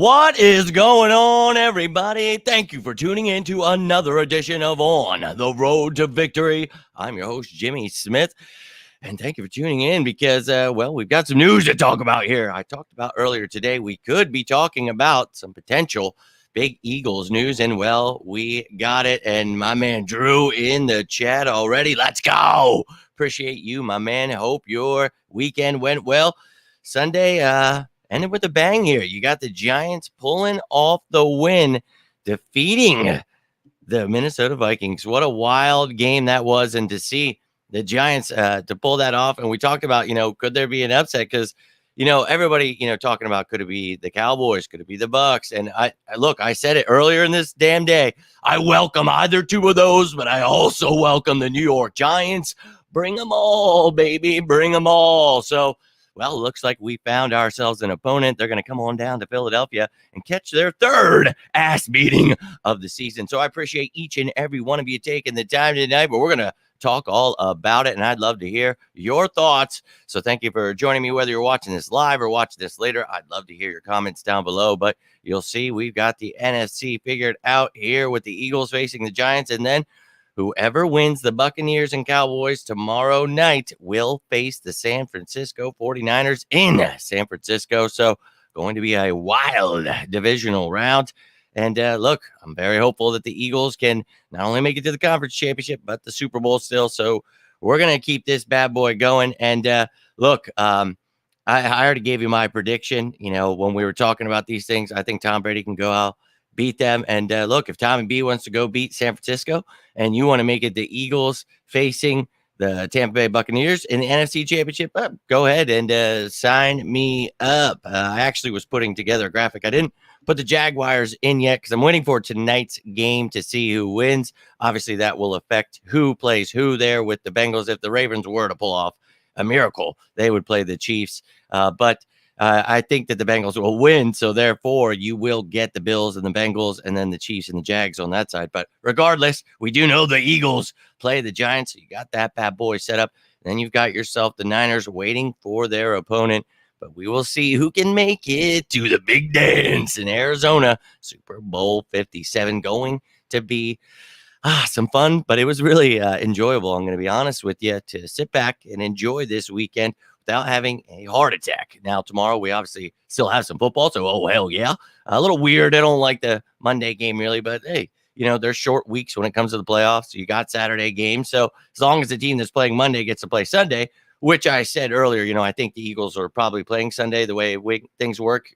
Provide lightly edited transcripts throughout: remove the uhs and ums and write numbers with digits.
What is going on, everybody? Thank you for tuning in to another edition of On the Road to Victory. I'm your host, Jimmy Smith, and thank you for tuning in because, we've got some news to talk about here. I talked about earlier today we could be talking about some potential big Eagles news, and, we got it, and my man Drew in the chat already. Let's go! Appreciate you, my man. Hope your weekend went well. Sunday, ended with a bang here. You got the Giants pulling off the win, defeating the Minnesota Vikings. What a wild game that was. And to see the Giants to pull that off. And we talked about, could there be an upset? Because, everybody, talking about could it be the Cowboys? Could it be the Bucks? And I said it earlier in this damn day. I welcome either two of those, but I also welcome the New York Giants. Bring them all, baby. Bring them all. So, well, looks like we found ourselves an opponent. They're going to come on down to Philadelphia and catch their third ass beating of the season. So I appreciate each and every one of you taking the time tonight, but we're going to talk all about it, and I'd love to hear your thoughts. So thank you for joining me, whether you're watching this live or watching this later. I'd love to hear your comments down below, but you'll see we've got the NFC figured out here with the Eagles facing the Giants, and then whoever wins the Buccaneers and Cowboys tomorrow night will face the San Francisco 49ers in San Francisco. So going to be a wild divisional round. And look, I'm very hopeful that the Eagles can not only make it to the conference championship, but the Super Bowl still. So we're going to keep this bad boy going. And look, I already gave you my prediction. When we were talking about these things, I think Tom Brady can go out, beat them. And look, if Tommy B wants to go beat San Francisco and you want to make it the Eagles facing the Tampa Bay Buccaneers in the NFC Championship, go ahead and sign me up. I actually was putting together a graphic. I didn't put the Jaguars in yet because I'm waiting for tonight's game to see who wins. Obviously, that will affect who plays who there with the Bengals. If the Ravens were to pull off a miracle, they would play the Chiefs. But I think that the Bengals will win, so therefore you will get the Bills and the Bengals and then the Chiefs and the Jags on that side. But regardless, we do know the Eagles play the Giants. So you got that bad boy set up. Then you've got yourself the Niners waiting for their opponent. But we will see who can make it to the big dance in Arizona. Super Bowl 57 going to be some fun, but it was really enjoyable. I'm going to be honest with you, to sit back and enjoy this weekend without having a heart attack. Now, tomorrow we obviously still have some football, so hell yeah. A little weird. I don't like the Monday game really, but hey, there's short weeks when it comes to the playoffs. So you got Saturday games. So as long as the team that's playing Monday gets to play Sunday, which I said earlier, I think the Eagles are probably playing Sunday the way things work,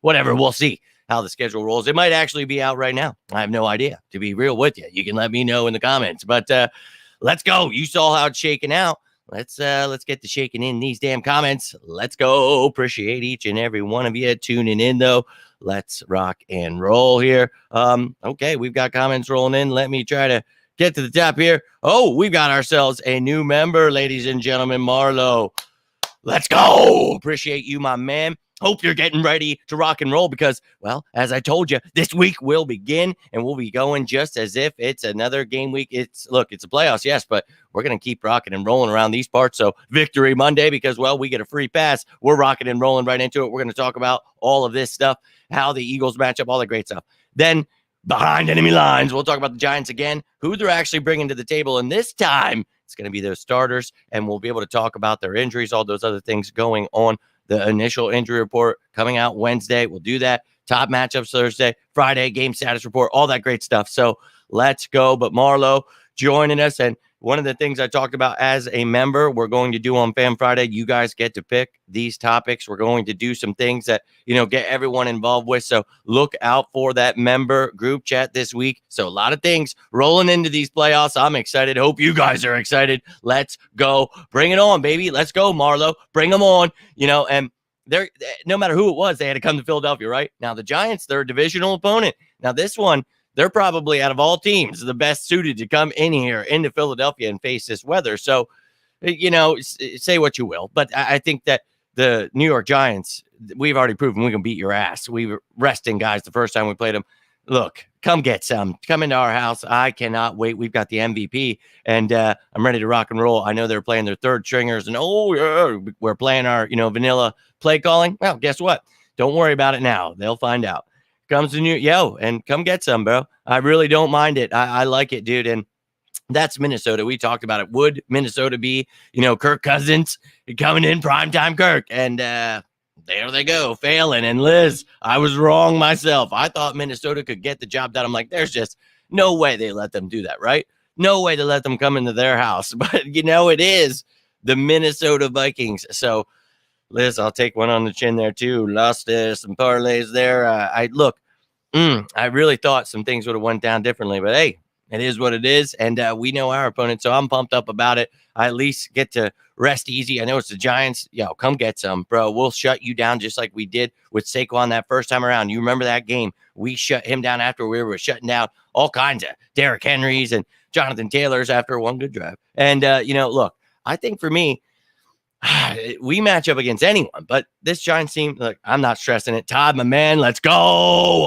whatever. We'll see how the schedule rolls. It might actually be out right now. I have no idea, to be real with you. You can let me know in the comments, but let's go. You saw how it's shaking out. Let's get to shaking in these damn comments. Let's go. Appreciate each and every one of you tuning in, though. Let's rock and roll here. Okay, we've got comments rolling in. Let me try to get to the top here. Oh, we've got ourselves a new member, ladies and gentlemen, Marlo. Let's go. Appreciate you, my man. Hope you're getting ready to rock and roll because, well, as I told you, this week will begin and we'll be going just as if it's another game week. It's a playoffs, yes, but we're going to keep rocking and rolling around these parts. So Victory Monday because, well, we get a free pass. We're rocking and rolling right into it. We're going to talk about all of this stuff, how the Eagles match up, all the great stuff. Then behind enemy lines, we'll talk about the Giants again, who they're actually bringing to the table. And this time it's going to be their starters, and we'll be able to talk about their injuries, all those other things going on. The initial injury report coming out Wednesday. We'll do that. Top matchups Thursday, Friday, game status report, all that great stuff. So let's go. But Marlo joining us. And one of the things I talked about as a member, we're going to do on Fan Friday. You guys get to pick these topics. We're going to do some things that, get everyone involved with. So look out for that member group chat this week. So a lot of things rolling into these playoffs. I'm excited. Hope you guys are excited. Let's go. Bring it on, baby. Let's go, Marlo. Bring them on. And they're, no matter who it was, they had to come to Philadelphia, right? Now, the Giants, they're a divisional opponent. Now, this one, they're probably out of all teams the best suited to come in here into Philadelphia and face this weather. So, say what you will, but I think that the New York Giants, we've already proven we can beat your ass. We were resting guys the first time we played them. Look, come get some. Come into our house. I cannot wait. We've got the MVP, and I'm ready to rock and roll. I know they're playing their third stringers, and we're playing our vanilla play calling. Well, guess what? Don't worry about it now. They'll find out. Comes the new, and come get some, bro. I really don't mind it. I like it, dude. And that's Minnesota. We talked about it. Would Minnesota be, Kirk Cousins coming in primetime Kirk? And there they go, failing. And Liz, I was wrong myself. I thought Minnesota could get the job done. I'm like, there's just no way they let them do that, right? No way to let them come into their house. But, it is the Minnesota Vikings. So, Liz, I'll take one on the chin there, too. Lost some parlays there. I really thought some things would have went down differently. But, hey, it is what it is, and we know our opponent, so I'm pumped up about it. I at least get to rest easy. I know it's the Giants. Come get some, bro. We'll shut you down just like we did with Saquon that first time around. You remember that game? We shut him down after we were shutting down all kinds of Derrick Henrys and Jonathan Taylors after one good drive. And, look, I think for me, we match up against anyone, but this Giants team, look, I'm not stressing it. Todd, my man, let's go.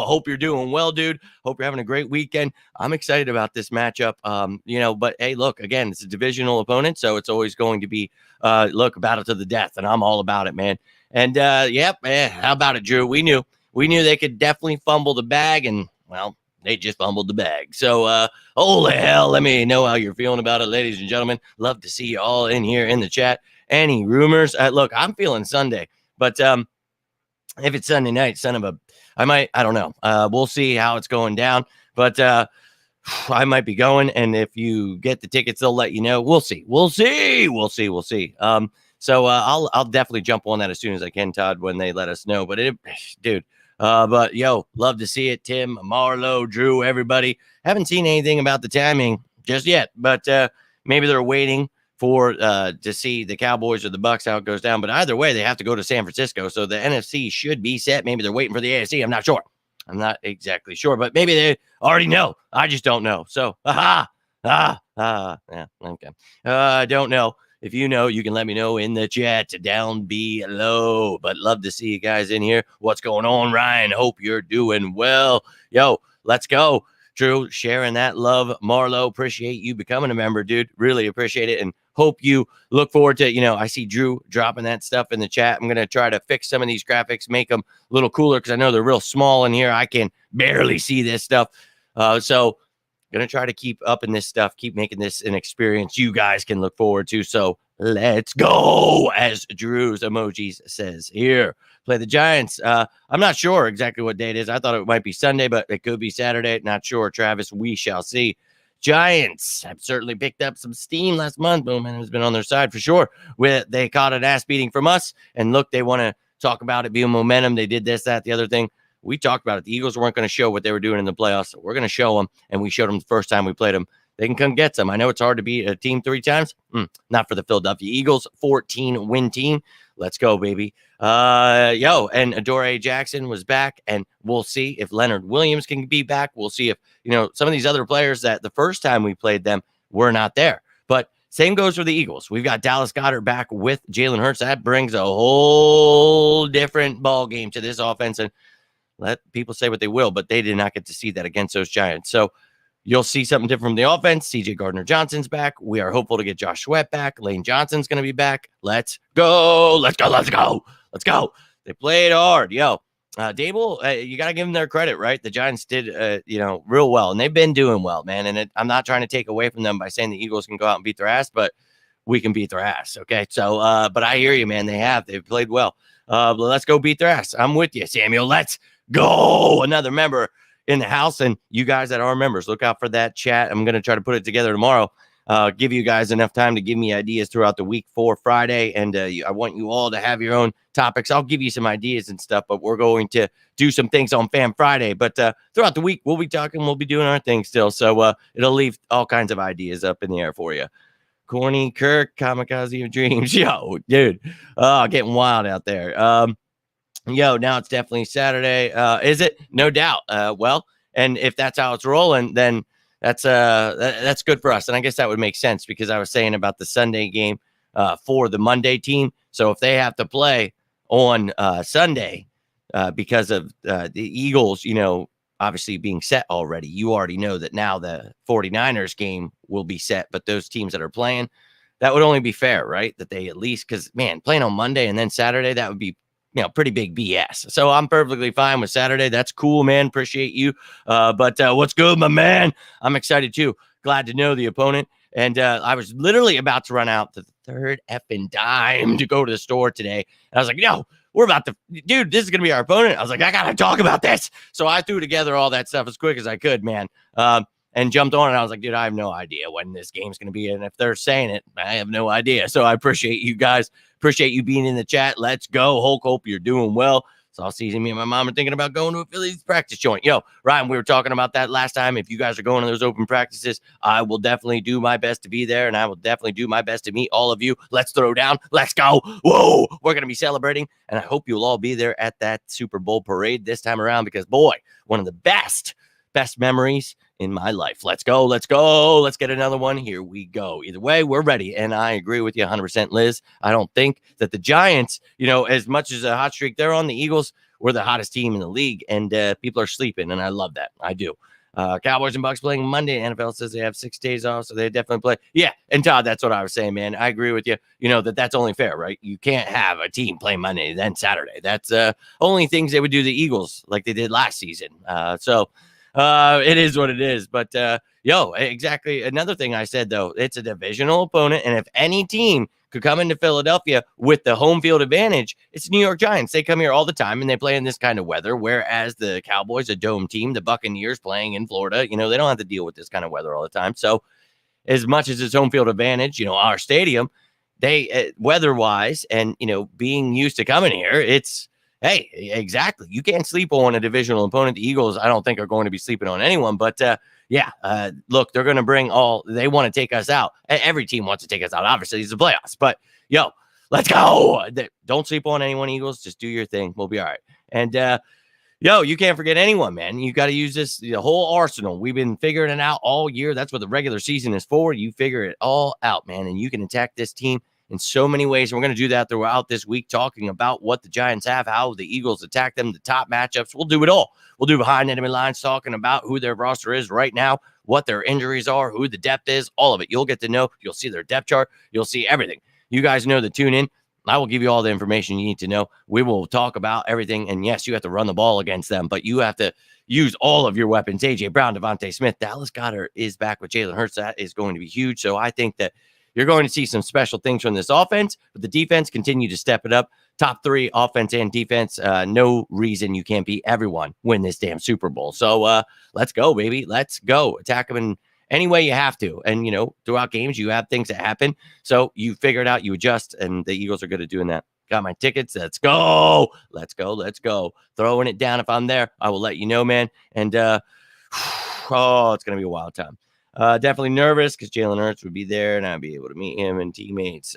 Hope you're doing well, dude. Hope you're having a great weekend. I'm excited about this matchup. But hey, look, again, it's a divisional opponent, so it's always going to be, battle to the death, and I'm all about it, man. And how about it, Drew? We knew they could definitely fumble the bag, and well, they just fumbled the bag. So, holy hell, let me know how you're feeling about it, ladies and gentlemen. Love to see you all in here in the chat. Any rumors? Look, I'm feeling Sunday, but if it's Sunday night, I don't know. We'll see how it's going down, but I might be going, and if you get the tickets, they'll let you know. We'll see. So I'll definitely jump on that as soon as I can, Todd, when they let us know. But love to see it. Tim, Marlo, Drew, everybody. Haven't seen anything about the timing just yet, but maybe they're waiting for to see the Cowboys or the Bucks how it goes down. But either way, they have to go to San Francisco, so the NFC should be set. Maybe they're waiting for the AFC. I'm not sure. I'm not exactly sure, but maybe they already know. I just don't know. So, yeah, okay. I don't know. If you know, you can let me know in the chat down below. But love to see you guys in here. What's going on, Ryan? Hope you're doing well. Let's go. Drew, sharing that love. Marlo, appreciate you becoming a member, dude. Really appreciate it. And hope you look forward to, I see Drew dropping that stuff in the chat. I'm going to try to fix some of these graphics, make them a little cooler because I know they're real small in here. I can barely see this stuff. So going to try to keep up in this stuff, keep making this an experience you guys can look forward to. So let's go, as Drew's emojis says here. Play the Giants. I'm not sure exactly what day it is. I thought it might be Sunday, but it could be Saturday. Not sure, Travis. We shall see. Giants have certainly picked up some steam last month. Bowman has been on their side for sure. They caught an ass beating from us. And look, they want to talk about it being momentum. They did this, that, the other thing. We talked about it. The Eagles weren't going to show what they were doing in the playoffs. So we're going to show them. And we showed them the first time we played them. They can come get some. I know it's hard to beat a team 3 times. Not for the Philadelphia Eagles. 14-win team. Let's go, baby. And Adoree Jackson was back, and we'll see if Leonard Williams can be back. We'll see if, some of these other players that the first time we played them were not there. But same goes for the Eagles. We've got Dallas Goedert back with Jalen Hurts. That brings a whole different ball game to this offense, and let people say what they will, but they did not get to see that against those Giants. So you'll see something different from the offense. C.J. Gardner-Johnson's back. We are hopeful to get Josh Sweat back. Lane Johnson's going to be back. Let's go. They played hard. Dable, you got to give them their credit, right? The Giants did, real well, and they've been doing well, man. And I'm not trying to take away from them by saying the Eagles can go out and beat their ass, but we can beat their ass, okay? So, but I hear you, man. They've played well. Let's go beat their ass. I'm with you, Samuel. Let's go. Another member in the house, and you guys that are members, look out for that chat. I'm going to try to put it together tomorrow. Give you guys enough time to give me ideas throughout the week for Friday, and I want you all to have your own topics. I'll give you some ideas and stuff, but we're going to do some things on Fan Friday. But throughout the week, we'll be talking, we'll be doing our thing still, so it'll leave all kinds of ideas up in the air for you. Corny Kirk, kamikaze of dreams. Yo, dude, getting wild out there. Now it's definitely Saturday. Is it? No doubt. Well, and if that's how it's rolling, then that's good for us. And I guess that would make sense because I was saying about the Sunday game for the Monday team. So if they have to play on Sunday because of the Eagles, obviously being set already, you already know that now the 49ers game will be set. But those teams that are playing, that would only be fair, right? That they at least, because, man, playing on Monday and then Saturday, that would be pretty big BS. So I'm perfectly fine with Saturday. That's cool, man. Appreciate you. But what's good, my man? I'm excited too. Glad to know the opponent. And I was literally about to run out the third effing dime to go to the store today. And I was like, no, we're about to, dude, this is going to be our opponent. I was like, I got to talk about this. So I threw together all that stuff as quick as I could, man. And jumped on, and I was like, dude, I have no idea when this game's going to be. And if they're saying it, I have no idea. So I appreciate you guys. Appreciate you being in the chat. Let's go. Hulk, hope you're doing well. So I'll see me and my mom are thinking about going to a Phillies practice joint. Yo, Ryan, we were talking about that last time. If you guys are going to those open practices, I will definitely do my best to be there, and I will definitely do my best to meet all of you. Let's throw down. Let's go. Whoa, we're going to be celebrating, and I hope you'll all be there at that Super Bowl parade this time around because, boy, one of the best memories in my life. Let's go. Let's go. Let's get another one. Here we go. Either way, we're ready. And I agree with you 100%, Liz. I don't think that the Giants, as much as a hot streak they're on, the Eagles were the hottest team in the league. And people are sleeping. And I love that. I do. Cowboys and Bucks playing Monday. NFL says they have 6 days off, so they definitely play. Yeah. And Todd, that's what I was saying, man. I agree with you. That's only fair, right? You can't have a team play Monday, then Saturday. That's only things they would do the Eagles like they did last season. It is what it is. But, exactly. Another thing I said, though, it's a divisional opponent. And if any team could come into Philadelphia with the home field advantage, it's New York Giants. They come here all the time and they play in this kind of weather, whereas the Cowboys, a dome team, the Buccaneers playing in Florida, they don't have to deal with this kind of weather all the time. So as much as it's home field advantage, our stadium, they weather-wise and, being used to coming here, it's, hey, exactly. You can't sleep on a divisional opponent. The Eagles, I don't think, are going to be sleeping on anyone. But, look, they're going to bring they want to take us out. Every team wants to take us out. Obviously, it's the playoffs. But, let's go. Don't sleep on anyone, Eagles. Just do your thing. We'll be all right. And, you can't forget anyone, man. You got to use the whole arsenal. We've been figuring it out all year. That's what the regular season is for. You figure it all out, man. And you can attack this team in so many ways. And we're going to do that throughout this week, talking about what the Giants have, how the Eagles attack them, the top matchups. We'll do it all. We'll do behind enemy lines, talking about who their roster is right now, what their injuries are, who the depth is, all of it. You'll get to know. You'll see their depth chart. You'll see everything. You guys know the tune in. I will give you all the information you need to know. We will talk about everything. And yes, you have to run the ball against them, but you have to use all of your weapons. A.J. Brown, Devontae Smith, Dallas Goedert is back with Jalen Hurts. That is going to be huge. So I think that you're going to see some special things from this offense, but the defense continue to step it up. Top 3 offense and defense. No reason you can't beat everyone, win this damn Super Bowl. So let's go, baby. Let's go. Attack them in any way you have to. And, throughout games, you have things that happen. So you figure it out, you adjust, and the Eagles are good at doing that. Got my tickets. Let's go. Let's go. Let's go. Throwing it down. If I'm there, I will let you know, man. And, it's going to be a wild time. Definitely nervous because Jalen Hurts would be there and I'd be able to meet him and teammates.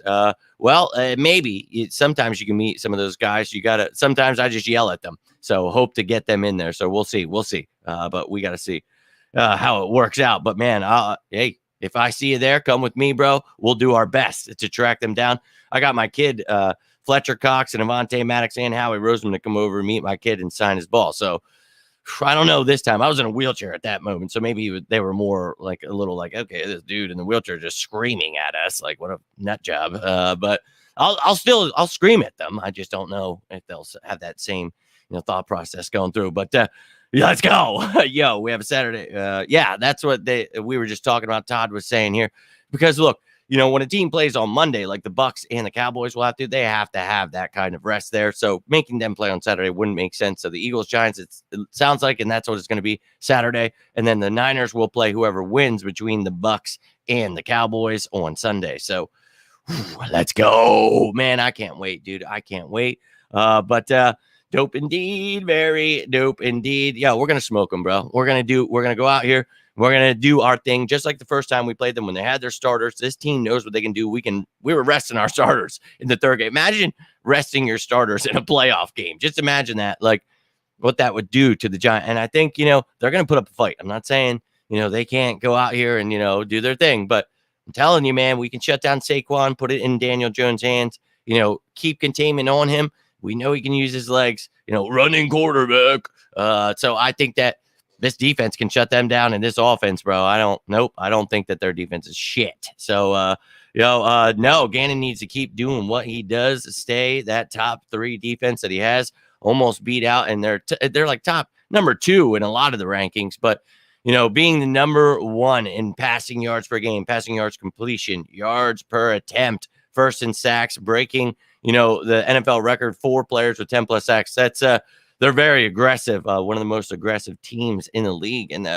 Maybe sometimes you can meet some of those guys. Sometimes I just yell at them. So hope to get them in there. So we'll see. But we got to see how it works out. But man, hey, if I see you there, come with me, bro. We'll do our best to track them down. I got my kid, Fletcher Cox and Avonte Maddox and Howie Roseman to come over and meet my kid and sign his ball. So I don't know this time. I was in a wheelchair at that moment. So maybe they were more like a little like, okay, this dude in the wheelchair just screaming at us. Like, what a nut job. But I'll scream at them. I just don't know if they'll have that same, thought process going through. But let's go. Yo, we have a Saturday. That's what we were just talking about. Todd was saying here, because look, when a team plays on Monday, like the Bucks and the Cowboys will have to have that kind of rest there. So making them play on Saturday wouldn't make sense. So the Eagles, Giants, it sounds like, and that's what it's going to be Saturday. And then the Niners will play whoever wins between the Bucks and the Cowboys on Sunday. So let's go, man. I can't wait, dude. I can't wait. But dope indeed. Very dope indeed. Yeah, we're going to smoke them, bro. We're going to go out here. We're going to do our thing just like the first time we played them when they had their starters. This team knows what they can do. We were resting our starters in the third game. Imagine resting your starters in a playoff game. Just imagine that, like what that would do to the Giants. And I think, they're going to put up a fight. I'm not saying, they can't go out here and, do their thing. But I'm telling you, man, we can shut down Saquon, put it in Daniel Jones' hands, keep containment on him. We know he can use his legs, running quarterback. So I think that this defense can shut them down, and this offense, bro, I don't think that their defense is shit. So, No, Gannon needs to keep doing what he does, stay that top 3 defense that he has, almost beat out, and they're like top number 2 in a lot of the rankings, but being the number 1 in passing yards per game, passing yards completion, yards per attempt, first in sacks, breaking, the NFL record, 4 players with 10 plus sacks. That's they're very aggressive, one of the most aggressive teams in the league, and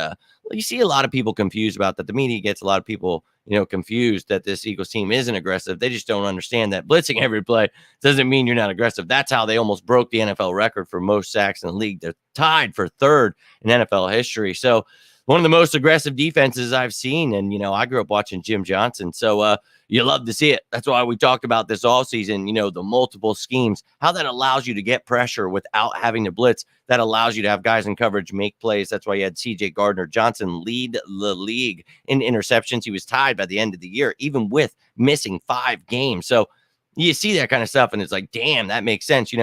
you see a lot of people confused about that. The media gets a lot of people confused that this Eagles team isn't aggressive. They just don't understand that blitzing every play doesn't mean you're not aggressive. That's how they almost broke the NFL record for most sacks in the league. They're tied for 3rd in NFL history. So one of the most aggressive defenses I've seen. And, I grew up watching Jim Johnson. So you love to see it. That's why we talked about this all season, the multiple schemes, how that allows you to get pressure without having to blitz. That allows you to have guys in coverage make plays. That's why you had C.J. Gardner-Johnson lead the league in interceptions. He was tied by the end of the year, even with missing 5 games. So you see that kind of stuff, and it's like, damn, that makes sense,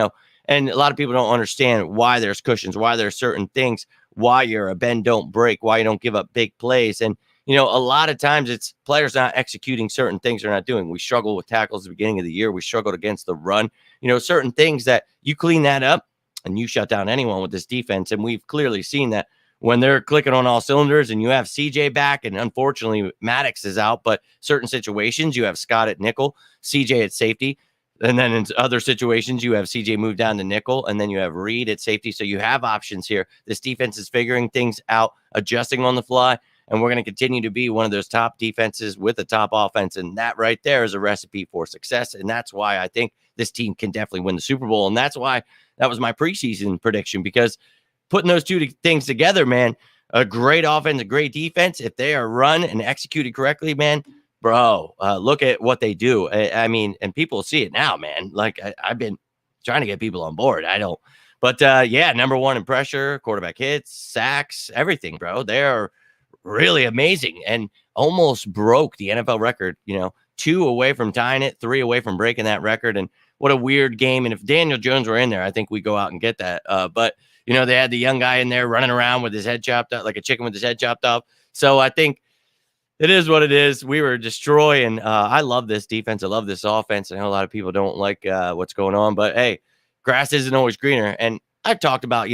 And a lot of people don't understand why there's cushions, why there's certain things, why you're a bend, don't break, why you don't give up big plays. And, a lot of times it's players not executing certain things they're not doing. We struggle with tackles at the beginning of the year. We struggled against the run, certain things that you clean that up and you shut down anyone with this defense. And we've clearly seen that when they're clicking on all cylinders and you have CJ back, and unfortunately Maddox is out, but certain situations you have Scott at nickel, CJ at safety. And then in other situations, you have CJ move down to nickel, and then you have Reed at safety. So you have options here. This defense is figuring things out, adjusting on the fly, and we're going to continue to be one of those top defenses with a top offense. And that right there is a recipe for success. And that's why I think this team can definitely win the Super Bowl. And that's why that was my preseason prediction, because putting those 2 things together, man, a great offense, a great defense, if they are run and executed correctly, man, bro, look at what they do. I mean, and people see it now, man. Like I've been trying to get people on board. I don't. But yeah, number 1 in pressure, quarterback hits, sacks, everything, bro. They're really amazing and almost broke the NFL record, 2 away from tying it, 3 away from breaking that record. And what a weird game. And if Daniel Jones were in there, I think we go out and get that. But, they had the young guy in there running around with his head chopped up, like a chicken with his head chopped off. So I think it is what it is. We were destroying. I love this defense. I love this offense. I know a lot of people don't like what's going on, but hey, grass isn't always greener. And I've talked about,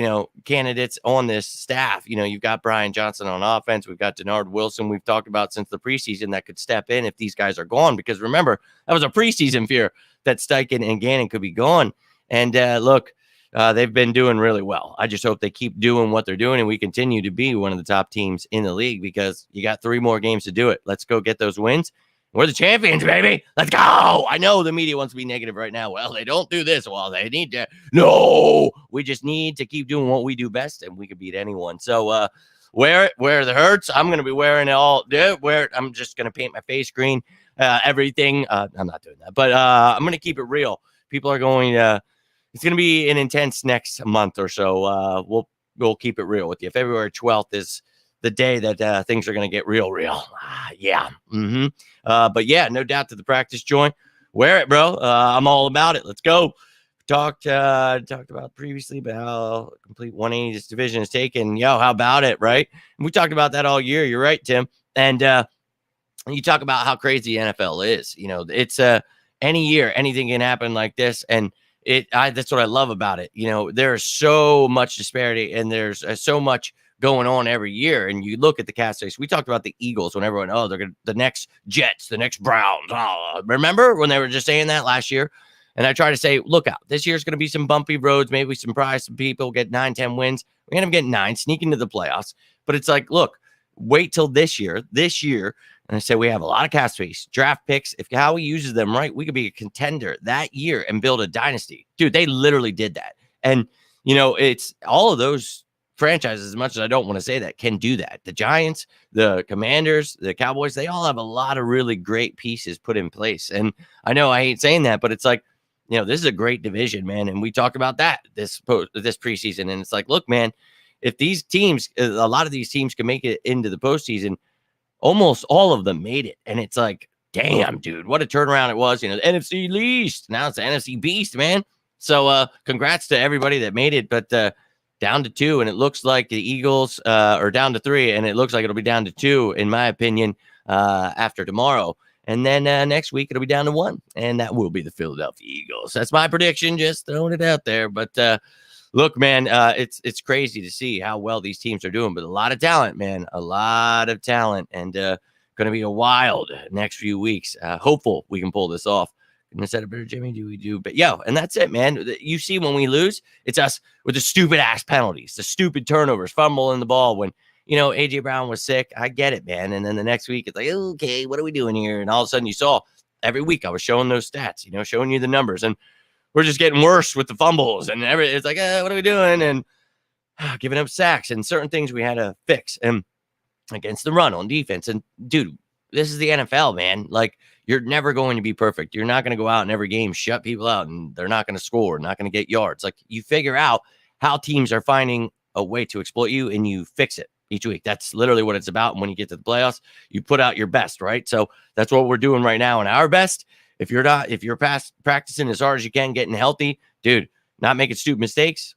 candidates on this staff. You've got Brian Johnson on offense. We've got Denard Wilson. We've talked about since the preseason that could step in if these guys are gone, because remember, that was a preseason fear that Steichen and Gannon could be gone. And look, they've been doing really well. I just hope they keep doing what they're doing and we continue to be one of the top teams in the league, because you got 3 more games to do it. Let's go get those wins. We're the champions, baby. Let's go. I know the media wants to be negative right now. Well, they don't do this. Well, they need to. No, we just need to keep doing what we do best, and we can beat anyone. So wear it, wear the hurts. I'm going to be wearing it all. Wear it. I'm just going to paint my face green, everything. I'm not doing that, but I'm going to keep it real. People are going it's going to be an intense next month or so. We'll keep it real with you. February 12th is the day that things are going to get real. Yeah. Mm-hmm. But yeah, no doubt to the practice joint. Wear it, bro. I'm all about it. Let's go. Talked about previously about how complete 180 this division is taken. How about it, right? And we talked about that all year. You're right, Tim. And you talk about how crazy the NFL is. It's any year, anything can happen like this. And that's what I love about it. There's so much disparity, and there's so much going on every year. And you look at the cast race. We talked about the Eagles when everyone, they're going to the next Jets, the next Browns. Remember when they were just saying that last year? And I try to say, look out, this year's going to be some bumpy roads. Maybe we surprise some people, get 9-10 wins. We end up getting 9, sneak into the playoffs. But it's like, look, wait till this year. And I say we have a lot of cap space, draft picks. If Howie uses them right, we could be a contender that year and build a dynasty. Dude, they literally did that. And, it's all of those franchises, as much as I don't want to say that, can do that. The Giants, the Commanders, the Cowboys, they all have a lot of really great pieces put in place. And I know I hate saying that, but it's like, this is a great division, man. And we talked about that this preseason. And it's like, look, man, if these teams, a lot of these teams can make it into the postseason, almost all of them made it. And it's like, damn, dude, what a turnaround it was. The NFC least. Now it's the NFC beast, man. So congrats to everybody that made it. But down to 2. And it looks like the Eagles are down to 3. And it looks like it'll be down to 2, in my opinion, after tomorrow. And then next week, it'll be down to 1. And that will be the Philadelphia Eagles. That's my prediction. Just throwing it out there. But look, man, it's crazy to see how well these teams are doing. But a lot of talent, man. A lot of talent. And going to be a wild next few weeks. Hopeful we can pull this off. And I said, better Jimmy, do we do? But and that's it, man. You see, when we lose, it's us with the stupid ass penalties, the stupid turnovers, fumbling the ball when, AJ Brown was sick. I get it, man. And then the next week, it's like, okay, what are we doing here? And all of a sudden, you saw every week I was showing those stats, showing you the numbers. And we're just getting worse with the fumbles. And it's like, what are we doing? And giving up sacks and certain things we had to fix. And against the run on defense. And, dude, this is the NFL, man. Like, you're never going to be perfect. You're not going to go out in every game, shut people out, and they're not going to score, not going to get yards. Like, you figure out how teams are finding a way to exploit you, and you fix it each week. That's literally what it's about. And when you get to the playoffs, you put out your best, right? So that's what we're doing right now. And our best, if you're practicing as hard as you can, getting healthy, dude, not making stupid mistakes,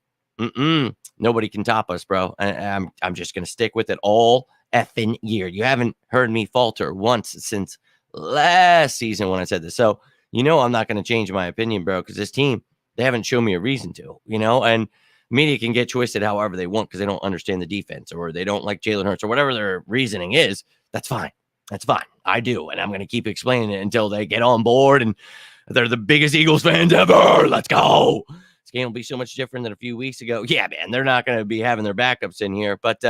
nobody can top us, bro. And I'm just going to stick with it all effing year. You haven't heard me falter once since last season when I said this. So, I'm not going to change my opinion, bro, because this team, they haven't shown me a reason to, and media can get twisted however they want because they don't understand the defense or they don't like Jalen Hurts or whatever their reasoning is. That's fine. That's fine. I do. And I'm going to keep explaining it until they get on board and they're the biggest Eagles fans ever. Let's go. This game will be so much different than a few weeks ago. Yeah, man, they're not going to be having their backups in here. But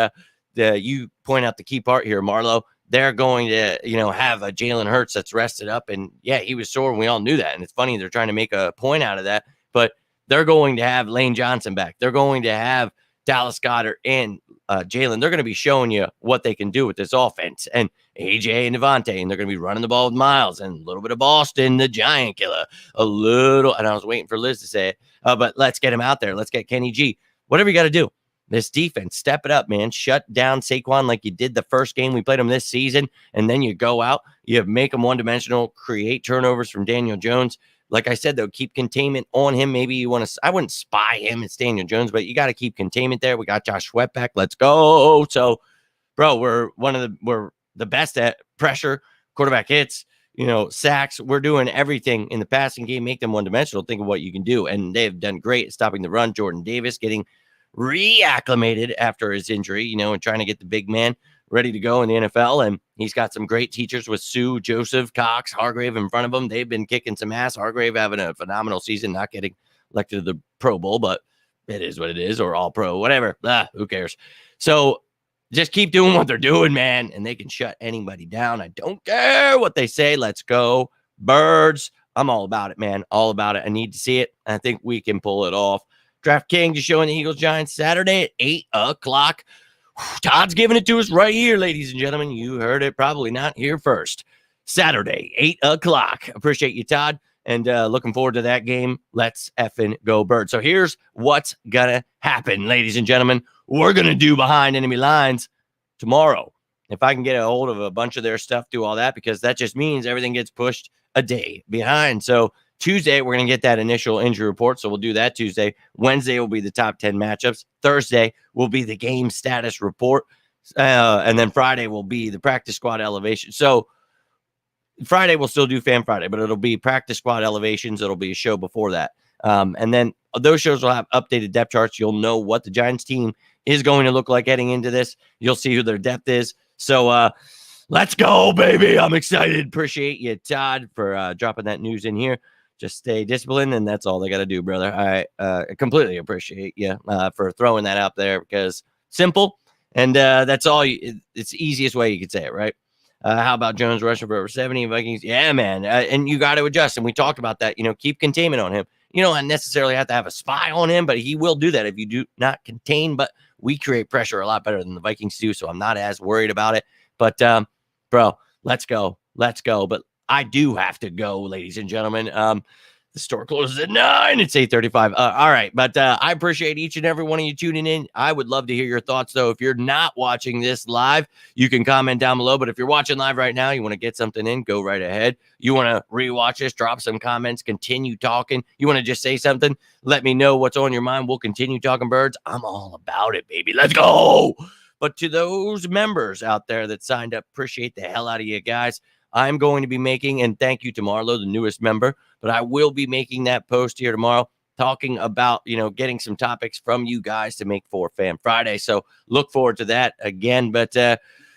you point out the key part here, Marlo. They're going to, have a Jalen Hurts that's rested up. And, yeah, he was sore, and we all knew that. And it's funny they're trying to make a point out of that. But they're going to have Lane Johnson back. They're going to have Dallas Goedert and Jalen. They're going to be showing you what they can do with this offense. And AJ and Devontae, and they're going to be running the ball with Miles and a little bit of Boston, the giant killer. And I was waiting for Liz to say it. But let's get him out there. Let's get Kenny G. Whatever you got to do. This defense, step it up, man. Shut down Saquon like you did the first game we played him this season, and then you go out, you make him one-dimensional, create turnovers from Daniel Jones. Like I said, though, keep containment on him. Maybe you want to – I wouldn't spy him. It's Daniel Jones, but you got to keep containment there. We got Josh Sweat back. Let's go. So, bro, we're the best at pressure, quarterback hits, sacks. We're doing everything in the passing game. Make them one-dimensional. Think of what you can do, and they've done great at stopping the run. Jordan Davis getting – reacclimated after his injury, and trying to get the big man ready to go in the NFL. And he's got some great teachers with Sue, Joseph, Cox, Hargrave in front of him. They've been kicking some ass. Hargrave having a phenomenal season, not getting elected to the Pro Bowl, but it is what it is, or all pro, whatever. Who cares? So just keep doing what they're doing, man, and they can shut anybody down. I don't care what they say. Let's go, Birds. I'm all about it, man. All about it. I need to see it. I think we can pull it off. DraftKings is showing the Eagles Giants Saturday at 8 o'clock. Todd's giving it to us right here, ladies and gentlemen. You heard it probably not here first. Saturday, 8 o'clock. Appreciate you, Todd, and looking forward to that game. Let's effing go, Bird. So here's what's going to happen, ladies and gentlemen. We're going to do Behind Enemy Lines tomorrow. If I can get a hold of a bunch of their stuff, do all that, because that just means everything gets pushed a day behind. So Tuesday, we're going to get that initial injury report, so we'll do that Tuesday. Wednesday will be the top 10 matchups. Thursday will be the game status report. And then Friday will be the practice squad elevation. So Friday, we'll still do Fan Friday, but it'll be practice squad elevations. It'll be a show before that. And then those shows will have updated depth charts. You'll know what the Giants team is going to look like heading into this. You'll see who their depth is. So let's go, baby. I'm excited. Appreciate you, Todd, for dropping that news in here. Just stay disciplined, and that's all they got to do, brother. I completely appreciate you for throwing that out there, because simple, and that's all. It's the easiest way you could say it, right? How about Jones rushing for over 70 Vikings? Yeah, man, and you got to adjust, and we talked about that. Keep containment on him. You don't necessarily have to have a spy on him, but he will do that if you do not contain. But we create pressure a lot better than the Vikings do, so I'm not as worried about it. But, bro, let's go. But I do have to go, ladies and gentlemen. The store closes at 9. It's 8:35. All right. But I appreciate each and every one of you tuning in. I would love to hear your thoughts, though. If you're not watching this live, you can comment down below. But if you're watching live right now, you want to get something in, go right ahead. You want to rewatch this, drop some comments, continue talking. You want to just say something, let me know what's on your mind. We'll continue talking, Birds. I'm all about it, baby. Let's go. But to those members out there that signed up, appreciate the hell out of you guys. I'm going to be making, and thank you to Marlo, the newest member, but I will be making that post here tomorrow talking about, getting some topics from you guys to make for Fan Friday. So look forward to that again. But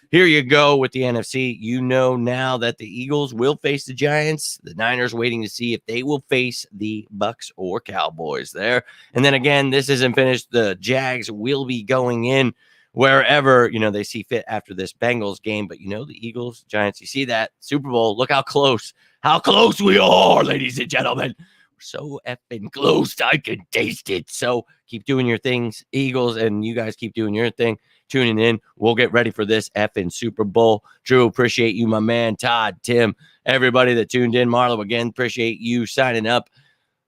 here you go with the NFC. You know now that the Eagles will face the Giants. The Niners waiting to see if they will face the Bucks or Cowboys there. And then again, this isn't finished. The Jags will be going in wherever, they see fit after this Bengals game. But, the Eagles, Giants, you see that Super Bowl. Look how close we are, ladies and gentlemen. We're so effing close. I can taste it. So keep doing your things, Eagles, and you guys keep doing your thing. Tuning in. We'll get ready for this effing Super Bowl. Drew, appreciate you, my man. Todd, Tim, everybody that tuned in. Marlo, again, appreciate you signing up.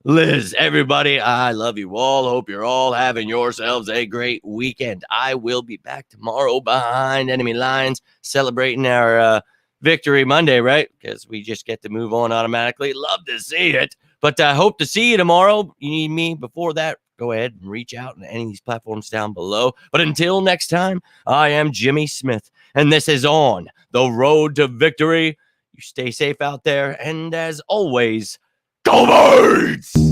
Liz, everybody, I love you all. Hope you're all having yourselves a great weekend. I will be back tomorrow behind enemy lines celebrating our Victory Monday, right? Because we just get to move on automatically. Love to see it. But I hope to see you tomorrow. You need me before that, go ahead and reach out on any of these platforms down below. But until next time, I am Jimmy Smith, and this is On the Road to Victory. You stay safe out there, and as always, go Birds!